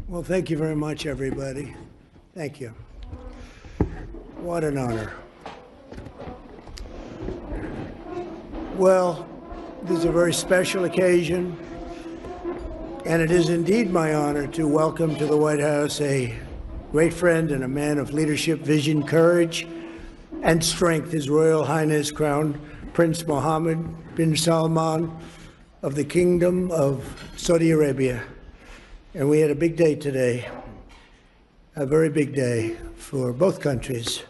Well, thank you very much, everybody. Thank you. What an honor. Well, this is a very special occasion, and it is indeed my honor to welcome to the White House a great friend and a man of leadership, vision, courage, and strength, His Royal Highness Crown Prince Mohammed bin Salman of the Kingdom of Saudi Arabia. And we had a big day today, a very big day for both countries.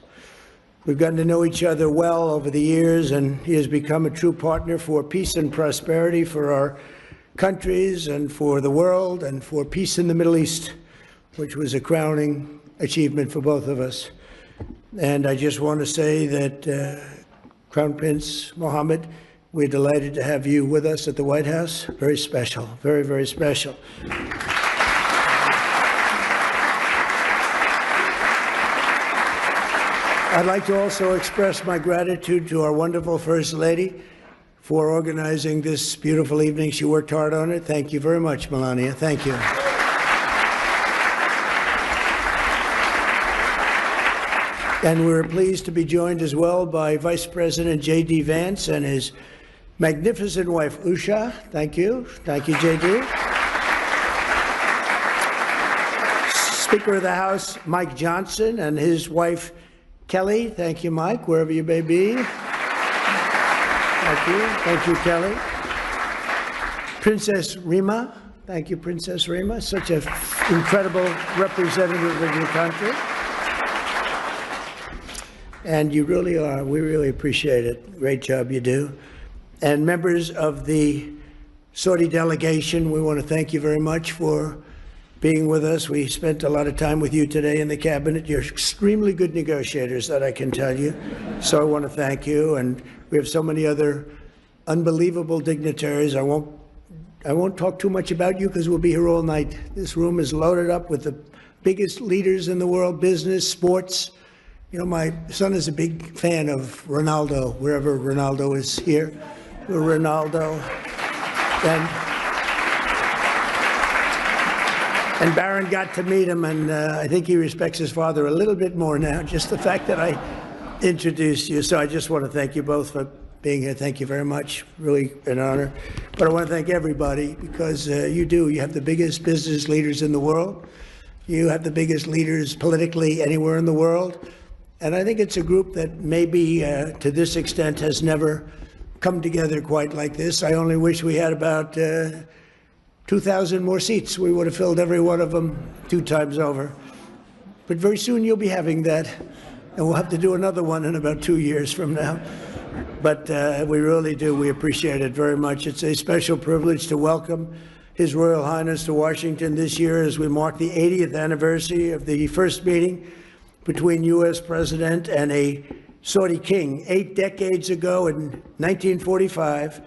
We've gotten to know each other well over the years, and he has become a true partner for peace and prosperity for our countries and for the world and for peace in the Middle East, which was a crowning achievement for both of us. And I just want to say that Crown Prince Mohammed, we're delighted to have you with us at the White House. Very special, very, very special. I'd like to also express my gratitude to our wonderful First Lady for organizing this beautiful evening. She worked hard on it. Thank you very much, Melania. Thank you. And we're pleased to be joined as well by Vice President J.D. Vance and his magnificent wife, Usha. Thank you. Thank you, J.D. Speaker of the House, Mike Johnson, and his wife, Kelly. Thank you, Mike, wherever you may be. Thank you. Thank you, Kelly. Princess Rima. Thank you, Princess Rima. Such an incredible representative of your country. And you really are. We really appreciate it. Great job you do. And members of the Saudi delegation, we want to thank you very much for being with us. We spent a lot of time with you today in the cabinet. You're extremely good negotiators, that I can tell you. So I want to thank you. And we have so many other unbelievable dignitaries. I won't talk too much about you because we'll be here all night. This room is loaded up with the biggest leaders in the world, business, sports. You know, my son is a big fan of Ronaldo, wherever Ronaldo is here. Ronaldo. And Barron got to meet him, and I think he respects his father a little bit more now, just the fact that I introduced you. So I just want to thank you both for being here. Thank you very much. Really an honor. But I want to thank everybody because you have the biggest business leaders in the world. You have the biggest leaders politically anywhere in the world. And I think it's a group that maybe to this extent has never come together quite like this. I only wish we had about 2,000 more seats. We would have filled every one of them 2 times over. But very soon you'll be having that, and we'll have to do another one in about 2 years from now. But we really do. We appreciate it very much. It's a special privilege to welcome His Royal Highness to Washington this year as we mark the 80th anniversary of the first meeting between U.S. President and a Saudi king. 8 decades ago in 1945,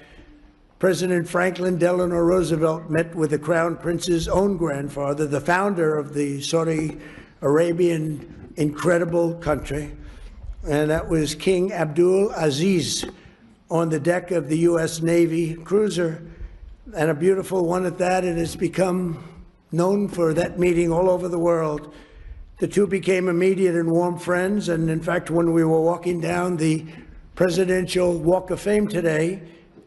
President Franklin Delano Roosevelt met with the Crown Prince's own grandfather, the founder of the Saudi Arabian incredible country, and that was King Abdul Aziz on the deck of the U.S. Navy cruiser, and a beautiful one at that. It has become known for that meeting all over the world. The two became immediate and warm friends, and in fact, when we were walking down the Presidential Walk of Fame today,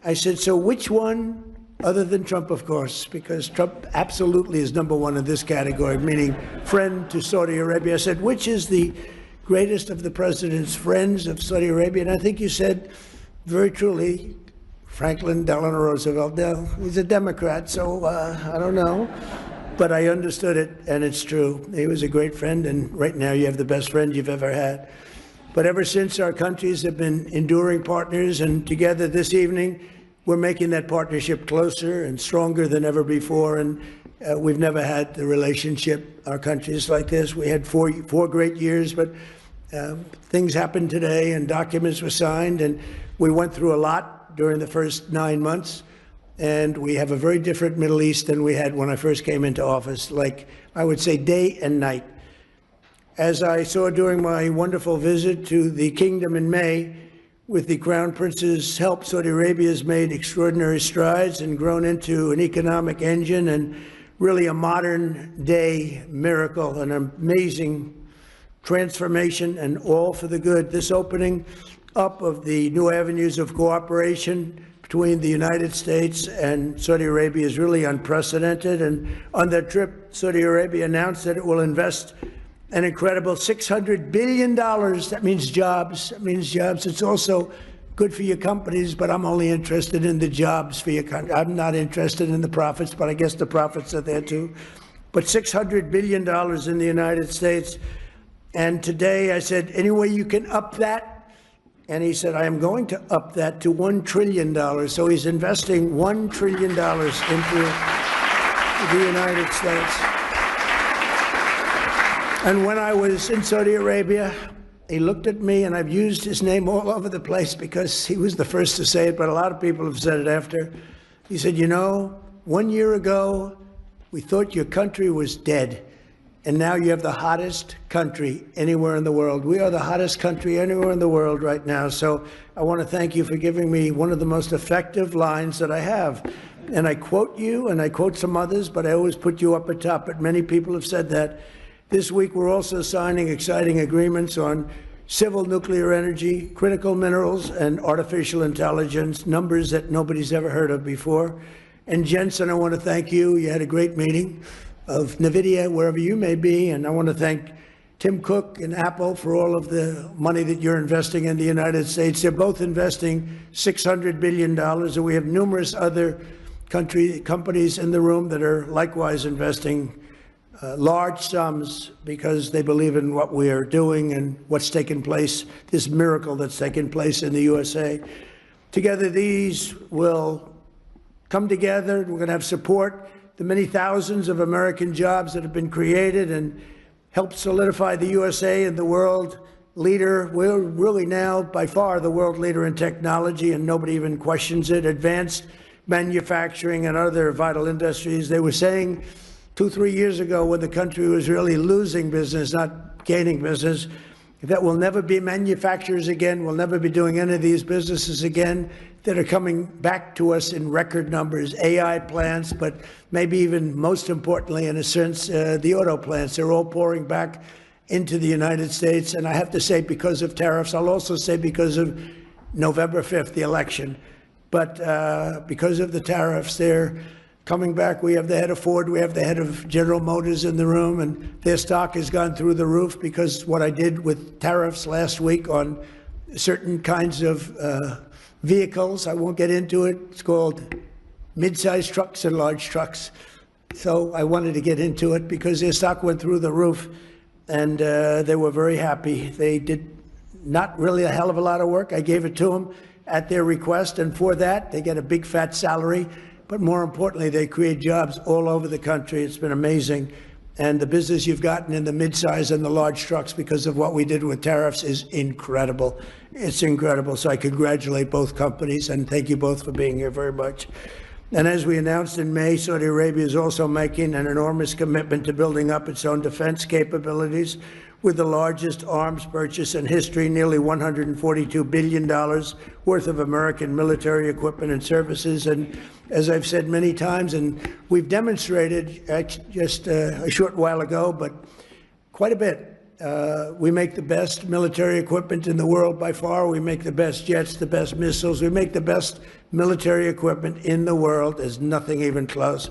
I said, so which one, other than Trump, of course, because Trump absolutely is #1 in this category, meaning friend to Saudi Arabia. I said, which is the greatest of the president's friends of Saudi Arabia? And I think you said, very truly, Franklin Delano Roosevelt. Now, he's a Democrat, so I don't know. But I understood it, and it's true. He was a great friend, and right now you have the best friend you've ever had. But ever since, our countries have been enduring partners, and together this evening, we're making that partnership closer and stronger than ever before. And we've never had the relationship, our countries, like this. We had four great years, but things happened today, and documents were signed, and we went through a lot during the first 9 months. And we have a very different Middle East than we had when I first came into office, like I would say day and night. As I saw during my wonderful visit to the kingdom in May, with the Crown Prince's help, Saudi Arabia has made extraordinary strides and grown into an economic engine and really a modern day miracle, an amazing transformation, and all for the good. This opening up of the new avenues of cooperation between the United States and Saudi Arabia is really unprecedented. And on that trip, Saudi Arabia announced that it will invest an incredible $600 billion. That means jobs. That means jobs. It's also good for your companies, but I'm only interested in the jobs for your country. I'm not interested in the profits, but I guess the profits are there too. But $600 billion in the United States. And today I said, any way you can up that? And he said, I am going to up that to $1 trillion. So he's investing $1 trillion into the United States. And when I was in Saudi Arabia, he looked at me, and I've used his name all over the place because he was the first to say it, but a lot of people have said it after. He said, you know, 1 year ago, we thought your country was dead. And now you have the hottest country anywhere in the world. We are the hottest country anywhere in the world right now. So I want to thank you for giving me one of the most effective lines that I have. And I quote you, and I quote some others, but I always put you up at top. But many people have said that. This week, we're also signing exciting agreements on civil nuclear energy, critical minerals, and artificial intelligence, numbers that nobody's ever heard of before. And Jensen, I want to thank you. You had a great meeting of NVIDIA, wherever you may be. And I want to thank Tim Cook and Apple for all of the money that you're investing in the United States. They're both investing $600 billion. And we have numerous other companies in the room that are likewise investing large sums because they believe in what we are doing and what's taken place, this miracle that's taken place in the USA. Together, these will come together. We're going to have support the many thousands of American jobs that have been created and help solidify the USA and the world leader. We're really now by far the world leader in technology, and nobody even questions it. Advanced manufacturing and other vital industries. They were saying 2-3 years ago, when the country was really losing business, not gaining business, that we'll never be manufacturers again, we'll never be doing any of these businesses again, that are coming back to us in record numbers. AI plants, but maybe even most importantly, in a sense, the auto plants. They're all pouring back into the United States. And I have to say, because of tariffs, I'll also say because of November 5th, the election. But because of the tariffs, they're coming back. We have the head of Ford, we have the head of General Motors in the room, and their stock has gone through the roof because what I did with tariffs last week on certain kinds of vehicles, I won't get into it. It's called mid-sized trucks and large trucks. So I wanted to get into it because their stock went through the roof, and they were very happy. They did not really a hell of a lot of work. I gave it to them at their request, and for that, they get a big fat salary. But more importantly, they create jobs all over the country. It's been amazing. And the business you've gotten in the midsize and the large trucks because of what we did with tariffs is incredible. It's incredible. So I congratulate both companies and thank you both for being here very much. And as we announced in May, Saudi Arabia is also making an enormous commitment to building up its own defense capabilities with the largest arms purchase in history, nearly $142 billion worth of American military equipment and services. And as I've said many times, and we've demonstrated just a short while ago, but quite a bit, we make the best military equipment in the world by far. We make the best jets, the best missiles. We make the best military equipment in the world. There's nothing even close.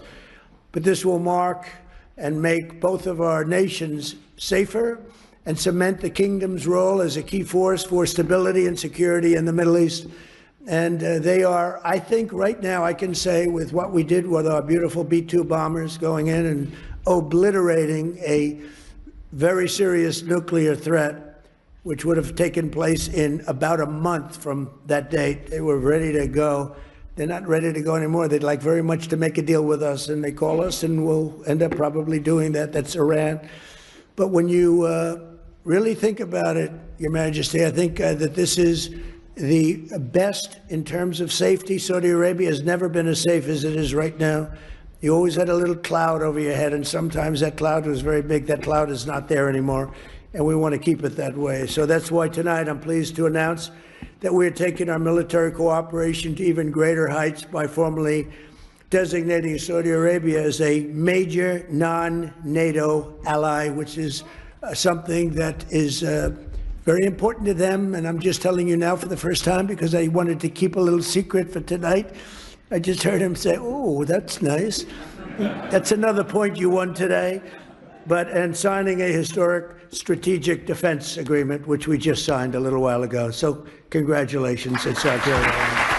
But this will mark and make both of our nations safer and cement the kingdom's role as a key force for stability and security in the Middle East. And they are, I think right now, I can say with what we did with our beautiful B-2 bombers going in and obliterating a very serious nuclear threat, which would have taken place in about a month from that date. They were ready to go. They're not ready to go anymore. They'd like very much to make a deal with us, and they call us, and we'll end up probably doing that. That's Iran. But when you really think about it, Your Majesty, I think that this is the best in terms of safety. Saudi Arabia has never been as safe as it is right now. You always had a little cloud over your head, and sometimes that cloud was very big. That cloud is not there anymore, and we want to keep it that way. So that's why tonight I'm pleased to announce that we're taking our military cooperation to even greater heights by formally designating Saudi Arabia as a major non-NATO ally, which is something that is very important to them. And I'm just telling you now for the first time because I wanted to keep a little secret for tonight. I just heard him say, "Oh, that's nice." That's another point you won today. And signing a historic strategic defense agreement, which we just signed a little while ago. So congratulations, it's our great honor.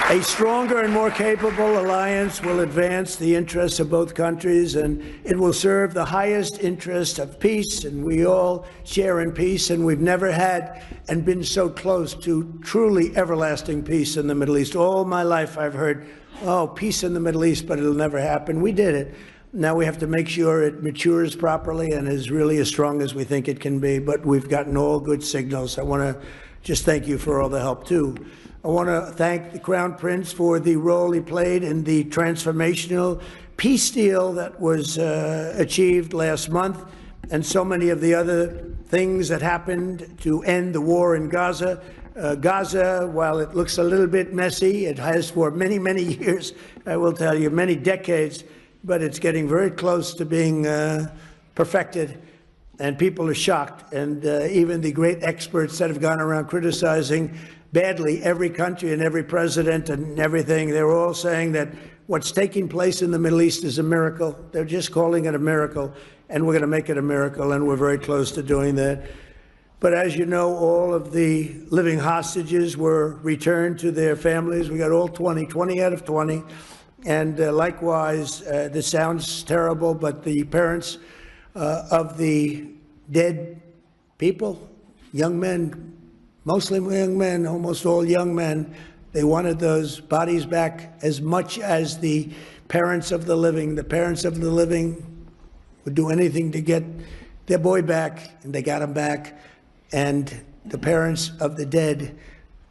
A stronger and more capable alliance will advance the interests of both countries, and it will serve the highest interest of peace, and we all share in peace, and we've never had and been so close to truly everlasting peace in the Middle East. All my life I've heard, oh, peace in the Middle East, but it'll never happen. We did it. Now we have to make sure it matures properly and is really as strong as we think it can be, but we've gotten all good signals. I want to just thank you for all the help, too. I want to thank the Crown Prince for the role he played in the transformational peace deal that was achieved last month, and so many of the other things that happened to end the war in Gaza. Gaza, while it looks a little bit messy, it has for many, many years, I will tell you, many decades, but it's getting very close to being perfected, and people are shocked. And even the great experts that have gone around criticizing badly every country and every president and everything, they're all saying that what's taking place in the Middle East is a miracle. They're just calling it a miracle, and we're going to make it a miracle, and we're very close to doing that. But as you know, all of the living hostages were returned to their families. We got all 20 out of 20. And likewise, this sounds terrible, but the parents of the dead people, young men, mostly young men, almost all young men, they wanted those bodies back as much as the parents of the living. The parents of the living would do anything to get their boy back, and they got him back. And the parents of the dead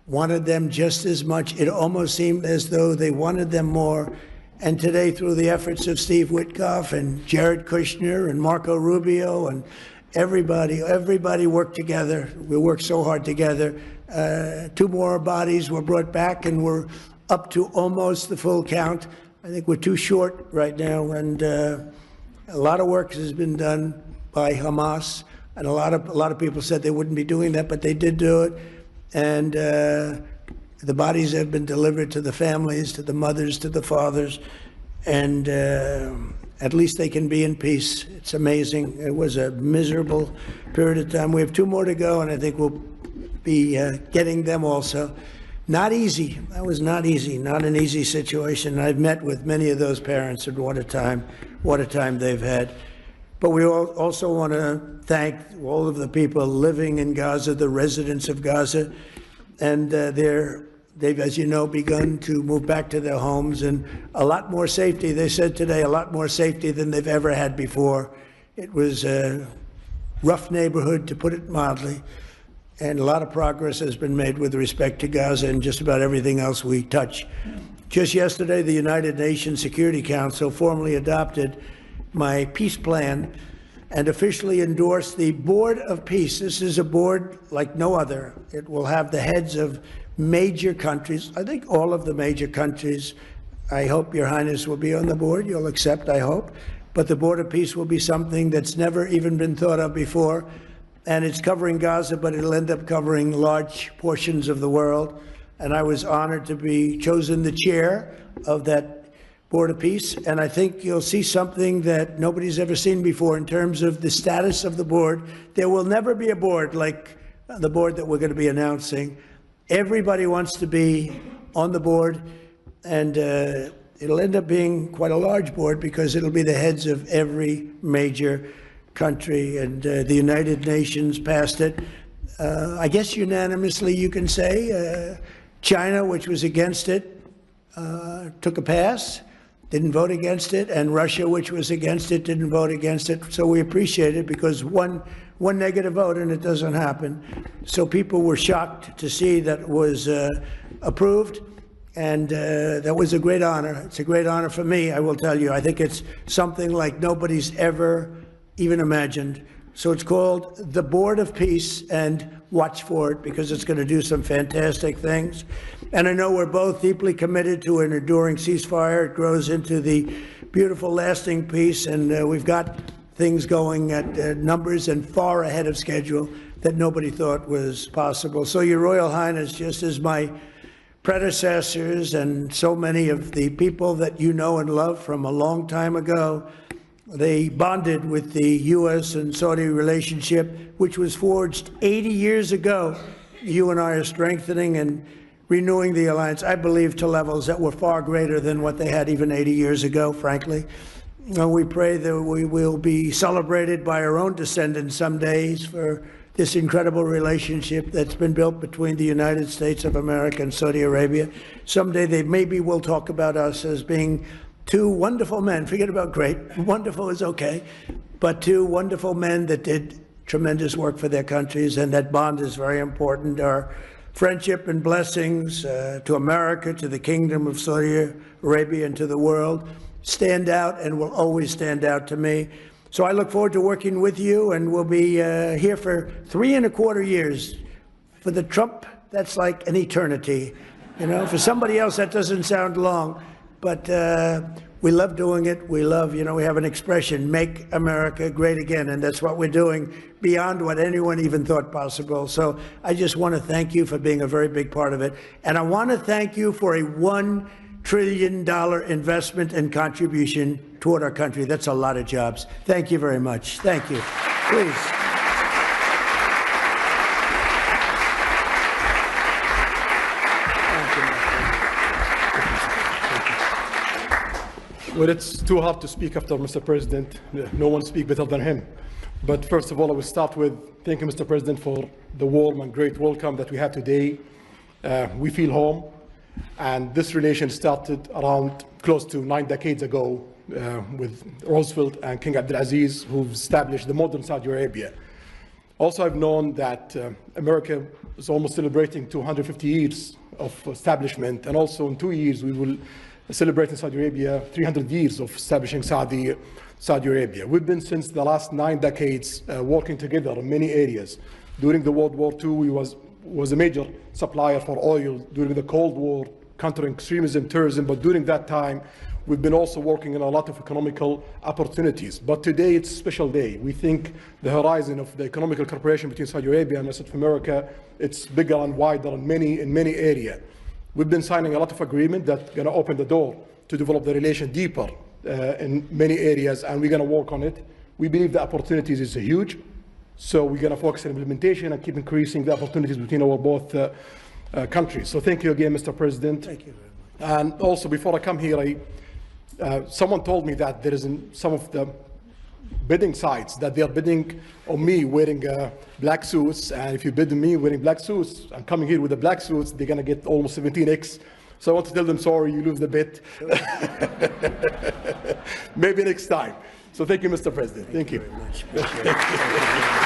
wanted them just as much. It almost seemed as though they wanted them more. And today, through the efforts of Steve Witkoff and Jared Kushner and Marco Rubio and everybody worked together. We worked so hard together. 2 more bodies were brought back, and we're up to almost the full count. I think we're too short right now, and a lot of work has been done by Hamas. And a lot of people said they wouldn't be doing that, but they did do it. And the bodies have been delivered to the families, to the mothers, to the fathers, and at least they can be in peace. It's amazing. It was a miserable period of time. We have 2 more to go, and I think we'll be getting them also. Not easy. That was not easy. Not an easy situation. I've met with many of those parents, and what a time they've had. But we also want to thank all of the people living in Gaza, the residents of Gaza, and they've, as you know, begun to move back to their homes, and a lot more safety. They said today a lot more safety than they've ever had before. It was a rough neighborhood, to put it mildly, and a lot of progress has been made with respect to Gaza and just about everything else we touch. Just yesterday, the United Nations Security Council formally adopted my peace plan and officially endorsed the Board of Peace. This is a board like no other. It will have the heads of major countries, I think all of the major countries. I hope Your Highness will be on the board. You'll accept, I hope. But the Board of Peace will be something that's never even been thought of before. And it's covering Gaza, but it'll end up covering large portions of the world. And I was honored to be chosen the chair of that Board of Peace, and I think you'll see something that nobody's ever seen before in terms of the status of the board. There will never be a board like the board that we're going to be announcing. Everybody wants to be on the board, and it'll end up being quite a large board because it'll be the heads of every major country, and the United Nations passed it, I guess unanimously, you can say. China, which was against it, took a pass. Didn't vote against it, and Russia, which was against it, didn't vote against it. So we appreciate it because one negative vote and it doesn't happen. So people were shocked to see that it was approved, and that was a great honor. It's a great honor for me, I will tell you. I think it's something like nobody's ever even imagined So it's called the Board of Peace, and watch for it because it's going to do some fantastic things. And I know we're both deeply committed to an enduring ceasefire. It grows into the beautiful, lasting peace, and we've got things going at numbers and far ahead of schedule that nobody thought was possible. So, Your Royal Highness, just as my predecessors and so many of the people that you know and love from a long time ago, they bonded with the U.S. and Saudi relationship, which was forged 80 years ago. You and I are strengthening and renewing the alliance, I believe, to levels that were far greater than what they had even 80 years ago, frankly. And we pray that we will be celebrated by our own descendants some days for this incredible relationship that's been built between the United States of America and Saudi Arabia. Someday they maybe will talk about us as being two wonderful men. Forget about great. Wonderful is okay. But two wonderful men that did tremendous work for their countries, and that bond is very important. Our friendship and blessings to America, to the Kingdom of Saudi Arabia, and to the world stand out and will always stand out to me. So I look forward to working with you, and we'll be here for 3¼ years. For the Trump, that's like an eternity. You know, for somebody else, that doesn't sound long. But we love doing it. We love, we have an expression, make America great again. And that's what we're doing beyond what anyone even thought possible. So I just want to thank you for being a very big part of it. And I want to thank you for a $1 trillion investment and contribution toward our country. That's a lot of jobs. Thank you very much. Thank you. Please. Well, it's too hard to speak after Mr. President. No one speaks better than him. But first of all, I will start with thanking Mr. President for the warm and great welcome that we have today. We feel home, and this relation started around close to 9 decades ago with Roosevelt and King Abdulaziz, who've established the modern Saudi Arabia. Also, I've known that America is almost celebrating 250 years of establishment, and also in 2 years we will celebrate in Saudi Arabia 300 years of establishing Saudi Arabia. We've been since the last 9 decades working together in many areas. During the World War II, we was a major supplier for oil. During the Cold War, countering extremism, terrorism, but during that time, we've been also working on a lot of economical opportunities. But today, it's a special day. We think the horizon of the economical cooperation between Saudi Arabia and the rest of America, it's bigger and wider in many areas. We've been signing a lot of agreements that are going to open the door to develop the relation deeper in many areas, and we're going to work on it. We believe the opportunities is huge, so we're going to focus on implementation and keep increasing the opportunities between our both countries. So thank you again, Mr. President. Thank you very much. And also, before I come here, someone told me that there is in some of the bidding sites that they are bidding on me wearing black suits, and if you bid on me wearing black suits, I'm coming here with the black suits, they're going to get almost 17x. So I want to tell them, sorry, you lose the bid. Sure. Maybe next time. So thank you, Mr. President. Thank you. Very much.